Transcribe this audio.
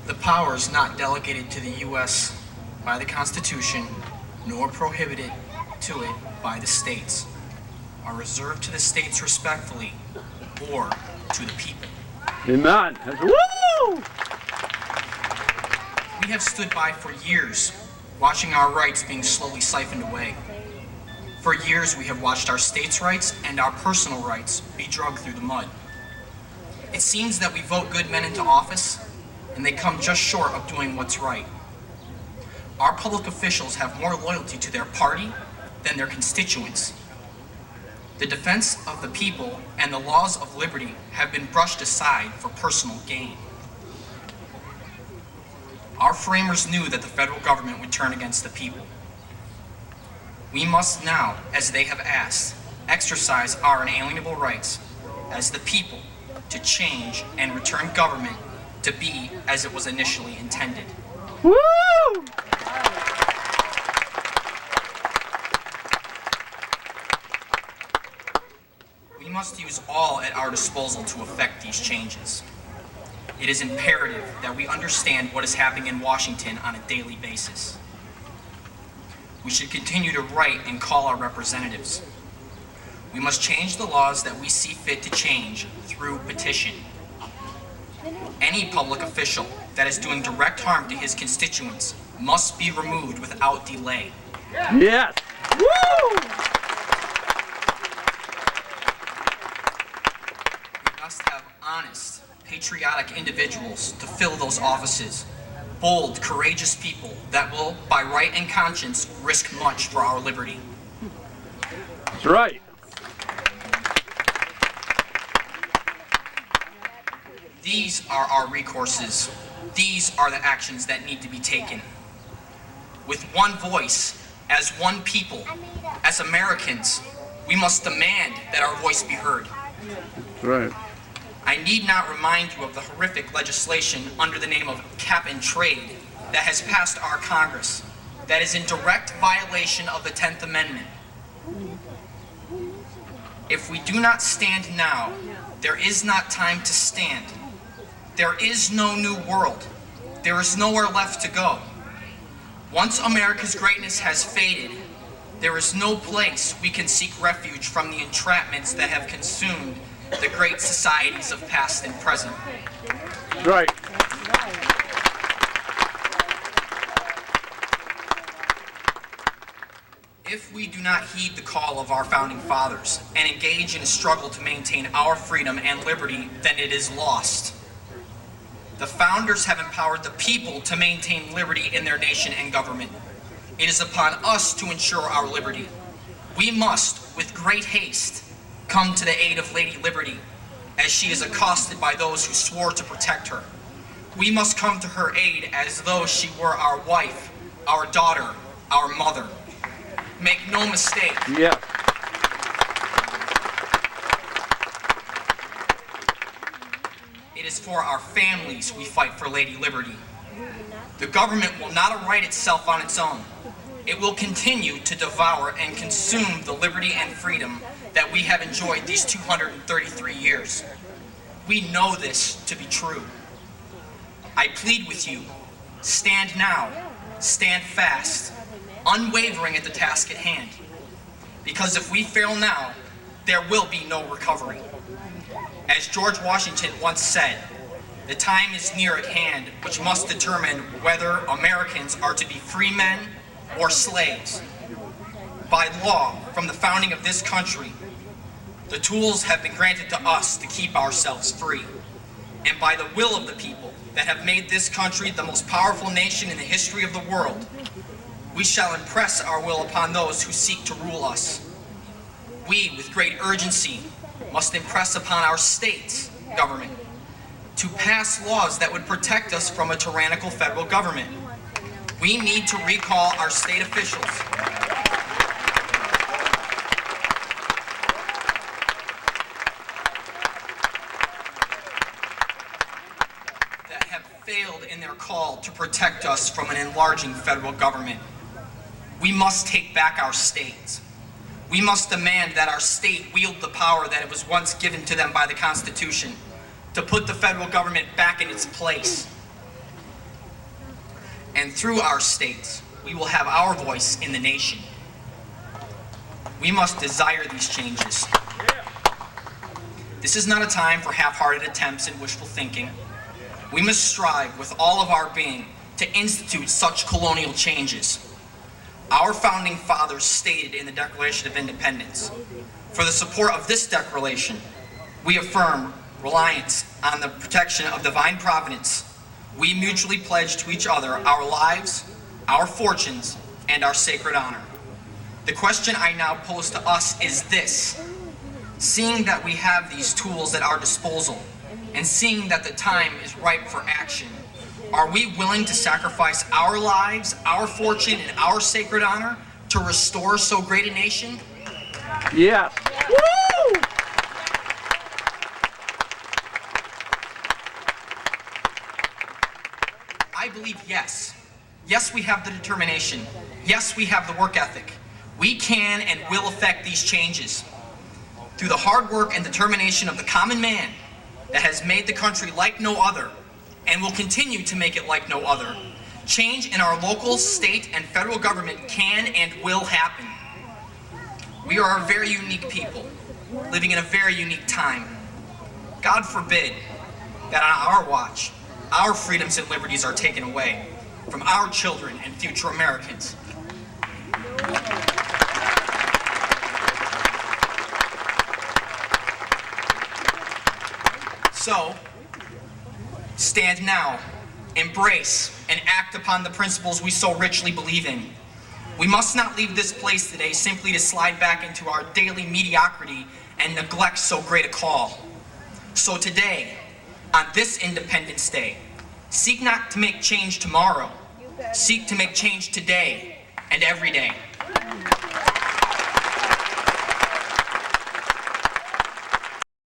The powers not delegated to the U.S. by the Constitution, nor prohibited to it by the states, are reserved to the states respectfully, or to the people. Amen. Woo! We have stood by for years, watching our rights being slowly siphoned away. For years, we have watched our states' rights and our personal rights be dragged through the mud. It seems that we vote good men into office, and they come just short of doing what's right. Our public officials have more loyalty to their party than their constituents. The defense of the people and the laws of liberty have been brushed aside for personal gain. Our framers knew that the federal government would turn against the people. We must now, as they have asked, exercise our inalienable rights as the people to change and return government to be as it was initially intended. Woo! We must use all at our disposal to effect these changes. It is imperative that we understand what is happening in Washington on a daily basis. We should continue to write and call our representatives. We must change the laws that we see fit to change through petition. Any public official that is doing direct harm to his constituents must be removed without delay. Yes! Woo! We must have honest, patriotic individuals to fill those offices. Bold, courageous people that will, by right and conscience, risk much for our liberty. That's right. These are our recourses. These are the actions that need to be taken. With one voice, as one people, as Americans, we must demand that our voice be heard. That's right. I need not remind you of the horrific legislation under the name of cap and trade that has passed our Congress, that is in direct violation of the 10th Amendment. If we do not stand now, there is not time to stand. There is no new world. There is nowhere left to go. Once America's greatness has faded, there is no place we can seek refuge from the entrapments that have consumed the great societies of past and present. That's right. If we do not heed the call of our founding fathers and engage in a struggle to maintain our freedom and liberty, then it is lost. The founders have empowered the people to maintain liberty in their nation and government. It is upon us to ensure our liberty. We must, with great haste, come to the aid of Lady Liberty, as she is accosted by those who swore to protect her. We must come to her aid as though she were our wife, our daughter, our mother. Make no mistake. Yeah. It is for our families we fight for Lady Liberty. The government will not right itself on its own. It will continue to devour and consume the liberty and freedom that we have enjoyed these 233 years. We know this to be true. I plead with you, stand now, stand fast, unwavering at the task at hand. Because if we fail now, there will be no recovery. As George Washington once said, the time is near at hand which must determine whether Americans are to be free men or slaves. By law, from the founding of this country, the tools have been granted to us to keep ourselves free. And by the will of the people that have made this country the most powerful nation in the history of the world, we shall impress our will upon those who seek to rule us. We, with great urgency, must impress upon our state government to pass laws that would protect us from a tyrannical federal government. We need to recall our state officials that have failed in their call to protect us from an enlarging federal government. We must take back our states. We must demand that our state wield the power that it was once given to them by the Constitution to put the federal government back in its place. And through our states, we will have our voice in the nation. We must desire these changes. This is not a time for half-hearted attempts and wishful thinking. We must strive with all of our being to institute such colonial changes. Our founding fathers stated in the Declaration of Independence, for the support of this declaration, we affirm reliance on the protection of divine providence. We mutually pledge to each other our lives, our fortunes, and our sacred honor. The question I now pose to us is this: seeing that we have these tools at our disposal, and seeing that the time is ripe for action, are we willing to sacrifice our lives, our fortune, and our sacred honor to restore so great a nation? Yes. Woo! I believe yes. Yes, we have the determination. Yes, we have the work ethic. We can and will effect these changes. Through the hard work and determination of the common man that has made the country like no other, and will continue to make it like no other, change in our local, state, and federal government can and will happen. We are a very unique people, living in a very unique time. God forbid that on our watch, our freedoms and liberties are taken away from our children and future Americans. So, stand now, embrace, and act upon the principles we so richly believe in. We must not leave this place today simply to slide back into our daily mediocrity and neglect so great a call. So today, on this Independence Day, seek not to make change tomorrow, seek to make change today and every day.